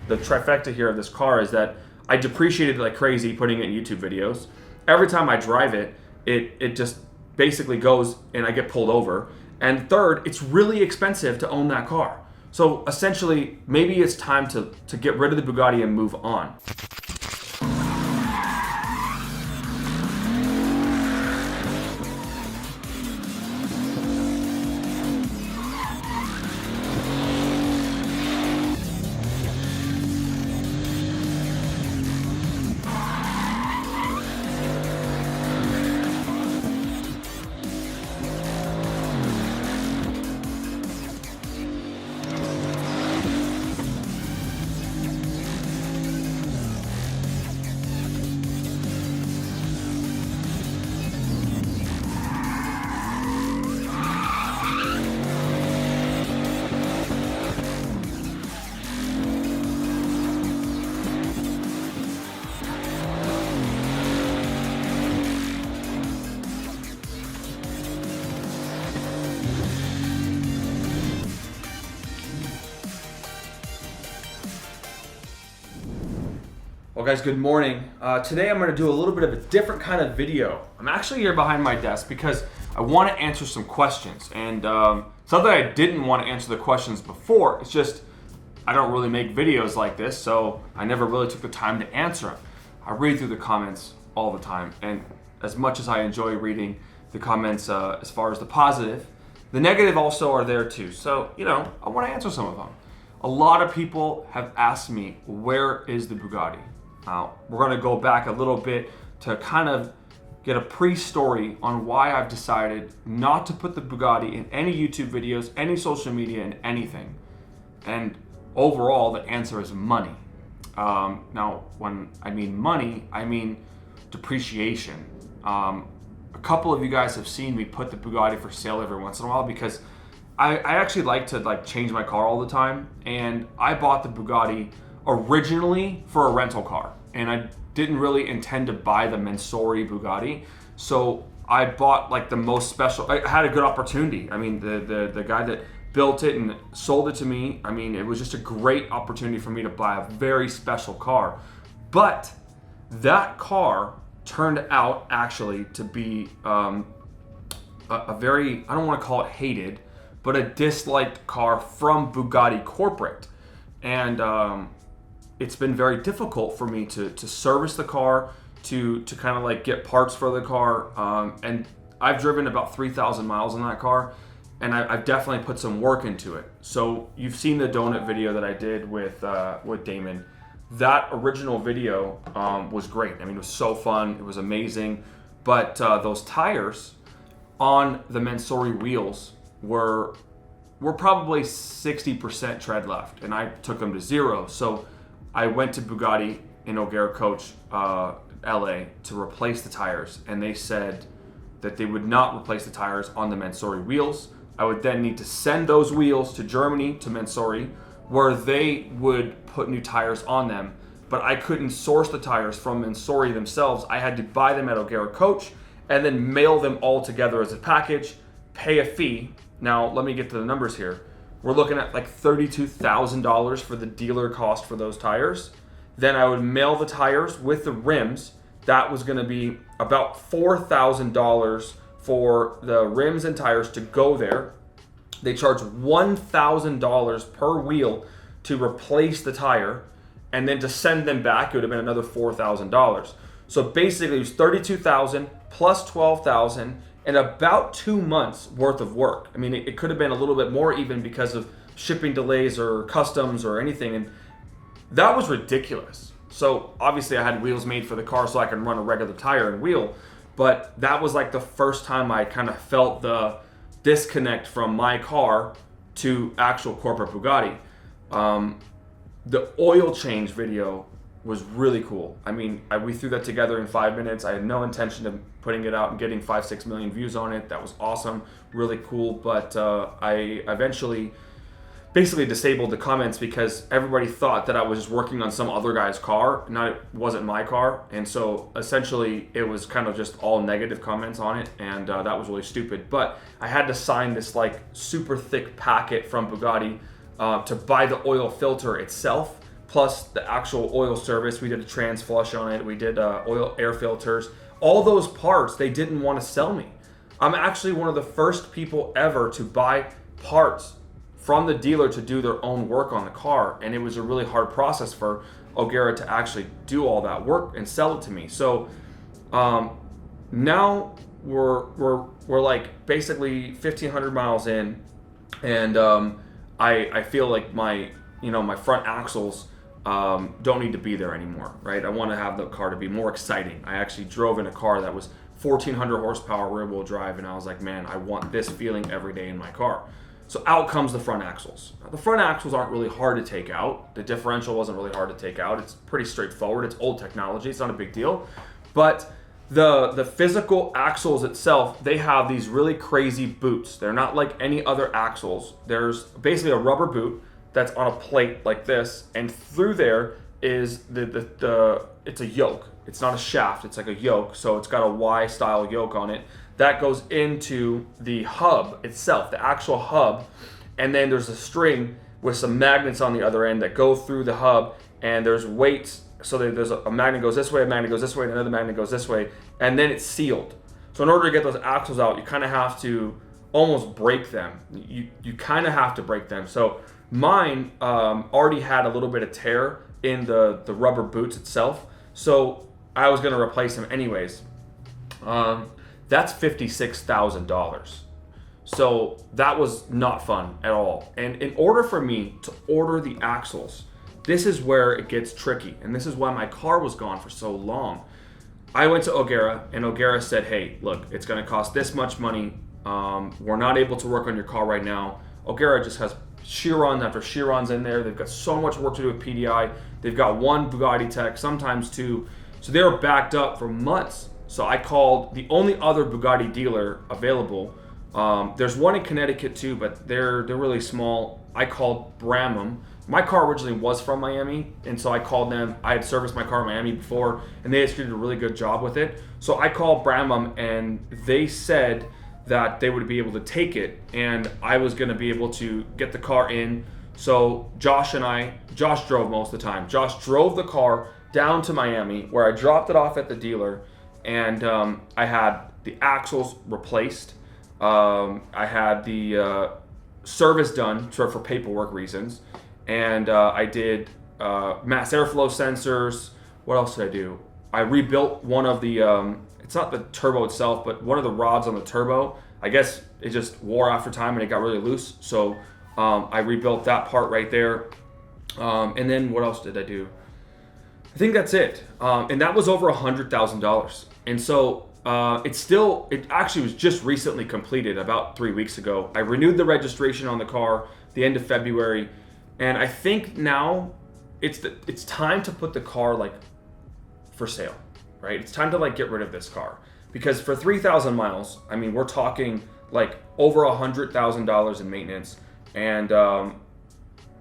the trifecta here of this car is that I depreciated it like crazy putting it in YouTube videos. Every time I drive it, it just basically goes and I get pulled over. And third, it's really expensive to own that car. So essentially, maybe it's time to get rid of the Bugatti and move on. Well guys, good morning. Today I'm going to do a little bit of a different kind of video. I'm actually here behind my desk because I want to answer some questions. And it's not that I didn't want to answer the questions before, it's just I don't really make videos like this, so I never really took the time to answer them. I read through the comments all the time, and as much as I enjoy reading the comments as far as the positive, the negative also are there too. So, I want to answer some of them. A lot of people have asked me, where is the Bugatti? We're going to go back a little bit to kind of get a pre-story on why I've decided not to put the Bugatti in any YouTube videos, any social media, and anything. And overall, the answer is money. Now, when I mean money, I mean depreciation. A couple of you guys have seen me put the Bugatti for sale every once in a while because I actually like to change my car all the time. And I bought the Bugatti originally for a rental car, and I didn't really intend to buy the Mansory Bugatti, so I bought the most special. I had a good opportunity. I mean, the guy that built it and sold it to me, I mean, it was just a great opportunity for me to buy a very special car. But that car turned out actually to be a very, I don't want to call it hated, but a disliked car from Bugatti corporate. And it's been very difficult for me to service the car, to kind of get parts for the car. And I've driven about 3,000 miles on that car, and I've definitely put some work into it. So you've seen the donut video that I did with Damon. That original video was great. I mean, it was so fun. It was amazing. But those tires on the Mansory wheels were probably 60% tread left, and I took them to 0. So I went to Bugatti in O'Gara Coach, LA, to replace the tires, and they said that they would not replace the tires on the Mansory wheels. I would then need to send those wheels to Germany, to Mansory, where they would put new tires on them, but I couldn't source the tires from Mansory themselves. I had to buy them at O'Gara Coach and then mail them all together as a package, pay a fee. Now, let me get to the numbers here. We're looking at $32,000 for the dealer cost for those tires. Then I would mail the tires with the rims. That was going to be about $4,000 for the rims and tires to go there. They charge $1,000 per wheel to replace the tire, and then to send them back, it would have been another $4,000. So basically, it was $32,000 plus $12,000. And about 2 months worth of work. I mean, it could have been a little bit more even because of shipping delays or customs or anything. And that was ridiculous. So obviously I had wheels made for the car so I can run a regular tire and wheel. But that was the first time I kind of felt the disconnect from my car to actual corporate Bugatti. The oil change video was really cool. I mean, we threw that together in 5 minutes. I had no intention of putting it out and getting 5-6 million views on it. That was awesome, really cool. But I eventually basically disabled the comments because everybody thought that I was just working on some other guy's car. It wasn't my car. And so essentially it was kind of just all negative comments on it. And that was really stupid. But I had to sign this super thick packet from Bugatti to buy the oil filter itself. plus the actual oil service. We did a trans flush on it. We did oil air filters. All those parts they didn't want to sell me. I'm actually one of the first people ever to buy parts from the dealer to do their own work on the car, and it was a really hard process for O'Gara to actually do all that work and sell it to me. So now we're like basically 1,500 miles in, and I feel like my front axles don't need to be there anymore, right? I want to have the car to be more exciting. I actually drove in a car that was 1,400 horsepower rear wheel drive, and I was like, man, I want this feeling every day in my car. So out comes the front axles. Now, the front axles aren't really hard to take out. The differential wasn't really hard to take out. It's pretty straightforward. It's old technology. It's not a big deal. But the physical axles itself, they have these really crazy boots. They're not like any other axles. There's basically a rubber boot that's on a plate like this, and through there is it's a yoke. It's not a shaft, it's like a yoke. So it's got a Y style yoke on it that goes into the hub itself, the actual hub, and then there's a string with some magnets on the other end that go through the hub, and there's weights. So there's a magnet goes this way, a magnet goes this way, and another magnet goes this way, and then it's sealed. So in order to get those axles out, you kind of have to almost break them. You kind of have to break them. So mine already had a little bit of tear in the rubber boots itself, so I was going to replace them anyways. That's $56,000. So that was not fun at all. And in order for me to order the axles, this is where it gets tricky, and this is why my car was gone for so long. I went to O'Gara, and O'Gara said, hey, look, it's going to cost this much money. We're not able to work on your car right now. O'Gara just has Chiron after Chiron's in there. They've got so much work to do with PDI. They've got one Bugatti tech, sometimes two. So they were backed up for months. So I called the only other Bugatti dealer available. There's one in Connecticut too, but they're really small. I called Bramham. My car originally was from Miami, and so I called them. I had serviced my car in Miami before, and they actually did a really good job with it. So I called Bramham, and they said that they would be able to take it, and I was going to be able to get the car in. So Josh drove most of the time. Josh drove the car down to Miami, where I dropped it off at the dealer, and I had the axles replaced. I had the service done for paperwork reasons, and I did mass airflow sensors. What else did I do? I rebuilt one of the, it's not the turbo itself, but one of the rods on the turbo. I guess it just wore after time and it got really loose. So I rebuilt that part right there. And then what else did I do? I think that's it. And that was over $100,000. And so it actually was just recently completed about 3 weeks ago. I renewed the registration on the car the end of February. And I think now it's time to put the car like for sale, right? It's time to like get rid of this car, because for 3,000 miles, I mean, we're talking like over $100,000 in maintenance, and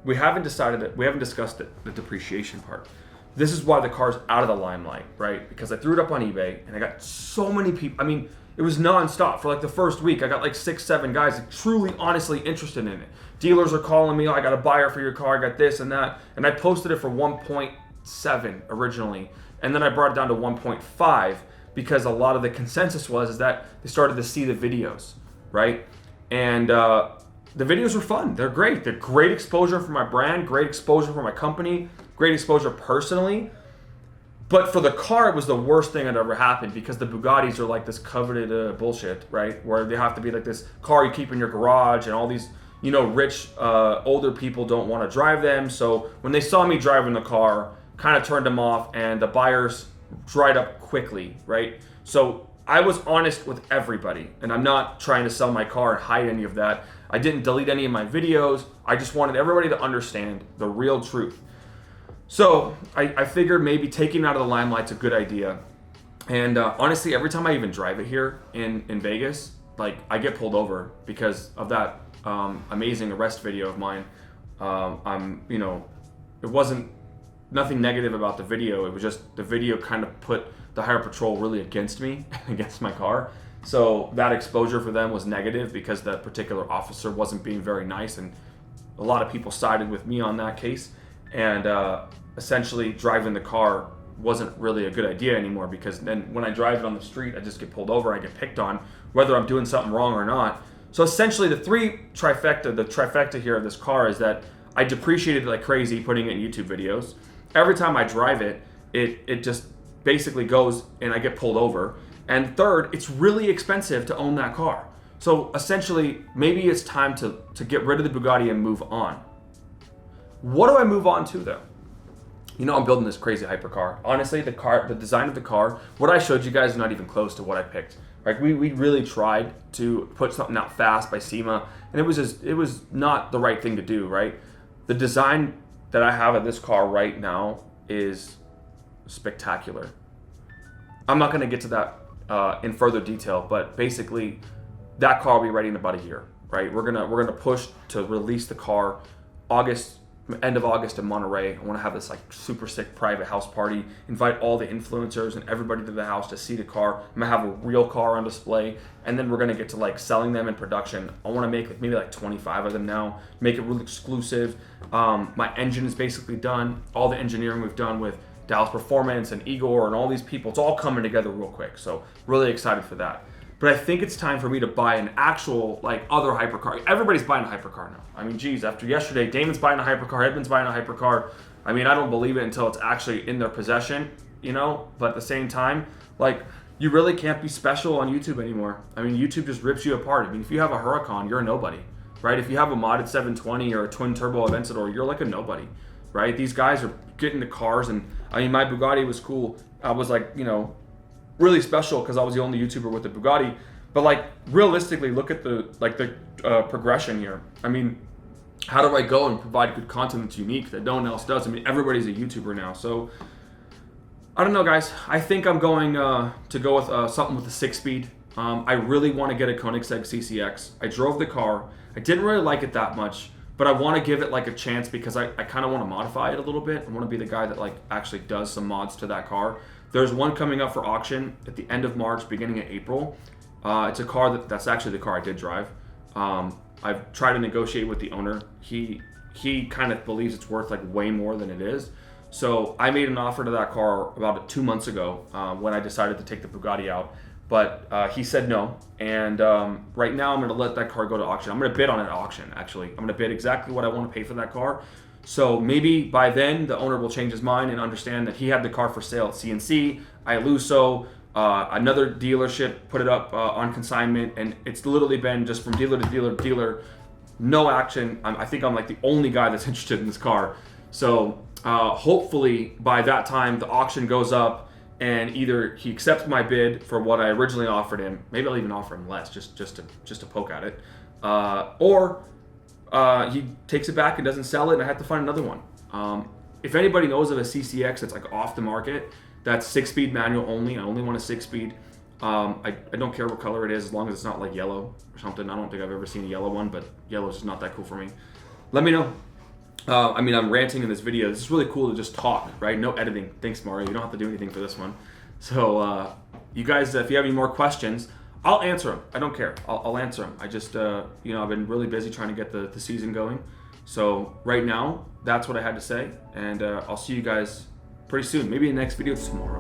we haven't discussed the depreciation part. This is why the car's out of the limelight, right? Because I threw it up on eBay, and I got so many people. I mean, it was nonstop for like the first week. I got like 6-7 guys truly, honestly interested in it. Dealers are calling me, oh, I got a buyer for your car, I got this and that. And I posted it for 1.7 originally. And then I brought it down to 1.5 because a lot of the consensus was that they started to see the videos, right? And the videos were fun. They're great. They're great exposure for my brand, great exposure for my company, great exposure personally. But for the car, it was the worst thing that ever happened, because the Bugattis are like this coveted bullshit, right? Where they have to be like this car you keep in your garage, and all these, rich older people don't want to drive them. So when they saw me driving the car, kind of turned them off, and the buyers dried up quickly, right? So I was honest with everybody, and I'm not trying to sell my car and hide any of that. I didn't delete any of my videos. I just wanted everybody to understand the real truth. So I figured maybe taking it out of the limelight's a good idea. And honestly, every time I even drive it here in Vegas, like I get pulled over because of that amazing arrest video of mine. It wasn't nothing negative about the video. It was just the video kind of put the Highway Patrol really against me, against my car. So that exposure for them was negative because that particular officer wasn't being very nice, and a lot of people sided with me on that case. And essentially driving the car wasn't really a good idea anymore, because then when I drive it on the street, I just get pulled over, I get picked on, whether I'm doing something wrong or not. So essentially the trifecta here of this car is that I depreciated it like crazy putting it in YouTube videos. Every time I drive it, it just basically goes and I get pulled over. And third, it's really expensive to own that car. So essentially, maybe it's time to get rid of the Bugatti and move on. What do I move on to though? You know, I'm building this crazy hypercar. Honestly, the design of the car, what I showed you guys is not even close to what I picked. Like we really tried to put something out fast by SEMA, and it was not the right thing to do, right? The design that I have of this car right now is spectacular. I'm not gonna get to that in further detail, but basically that car will be ready in about a year, right? We're gonna push to release the car end of August in Monterey. I want to have this like super sick private house party, invite all the influencers and everybody to the house to see the car. I'm gonna have a real car on display, and then we're gonna get to like selling them in production. I want to make like maybe like 25 of them now, make it real exclusive. My engine is basically done. All the engineering we've done with Dallas Performance and Igor and all these people, it's all coming together real quick. So really excited for that. But I think it's time for me to buy an actual, like, other hypercar. Everybody's buying a hypercar now. I mean, geez, after yesterday, Damon's buying a hypercar, Edmund's buying a hypercar. I mean, I don't believe it until it's actually in their possession, you know? But at the same time, like, you really can't be special on YouTube anymore. I mean, YouTube just rips you apart. I mean, if you have a Huracan, you're a nobody, right? If you have a modded 720 or a twin turbo Aventador, you're like a nobody, right? These guys are getting the cars, and I mean, my Bugatti was cool. I was like, you know, really special because I was the only YouTuber with the Bugatti. But like realistically, look at the progression here. I mean, how do I go and provide good content that's unique that no one else does? I mean, everybody's a YouTuber now. So I don't know, guys. I think I'm going to go with something with a 6-speed. I really want to get a Koenigsegg CCX. I drove the car. I didn't really like it that much, but I want to give it like a chance because I kind of want to modify it a little bit. I want to be the guy that like actually does some mods to that car. There's one coming up for auction at the end of March, beginning of April. It's a car that's actually the car I did drive. I've tried to negotiate with the owner. He kind of believes it's worth like way more than it is. So I made an offer to that car about 2 months ago when I decided to take the Bugatti out. But he said no. And right now I'm going to let that car go to auction. I'm going to bid on it at auction, actually. I'm going to bid exactly what I want to pay for that car. So maybe by then the owner will change his mind and understand that he had the car for sale at CNC, Ialuso, another dealership put it up on consignment, and it's literally been just from dealer to dealer to dealer, no action. I think I'm like the only guy that's interested in this car. So hopefully by that time the auction goes up and either he accepts my bid for what I originally offered him, maybe I'll even offer him less just to poke at it, or he takes it back and doesn't sell it, and I have to find another one. If anybody knows of a CCX that's like off the market, that's 6-speed manual only. I only want a 6-speed. I don't care what color it is as long as it's not like yellow or something. I don't think I've ever seen a yellow one, but yellow is just not that cool for me. Let me know. I mean, I'm ranting in this video. This is really cool to just talk, right? No editing. Thanks, Mario. You don't have to do anything for this one. So you guys, if you have any more questions, I'll answer them. I don't care. I'll answer them. I just, you know, I've been really busy trying to get the season going. So right now, that's what I had to say. And I'll see you guys pretty soon. Maybe in the next video tomorrow.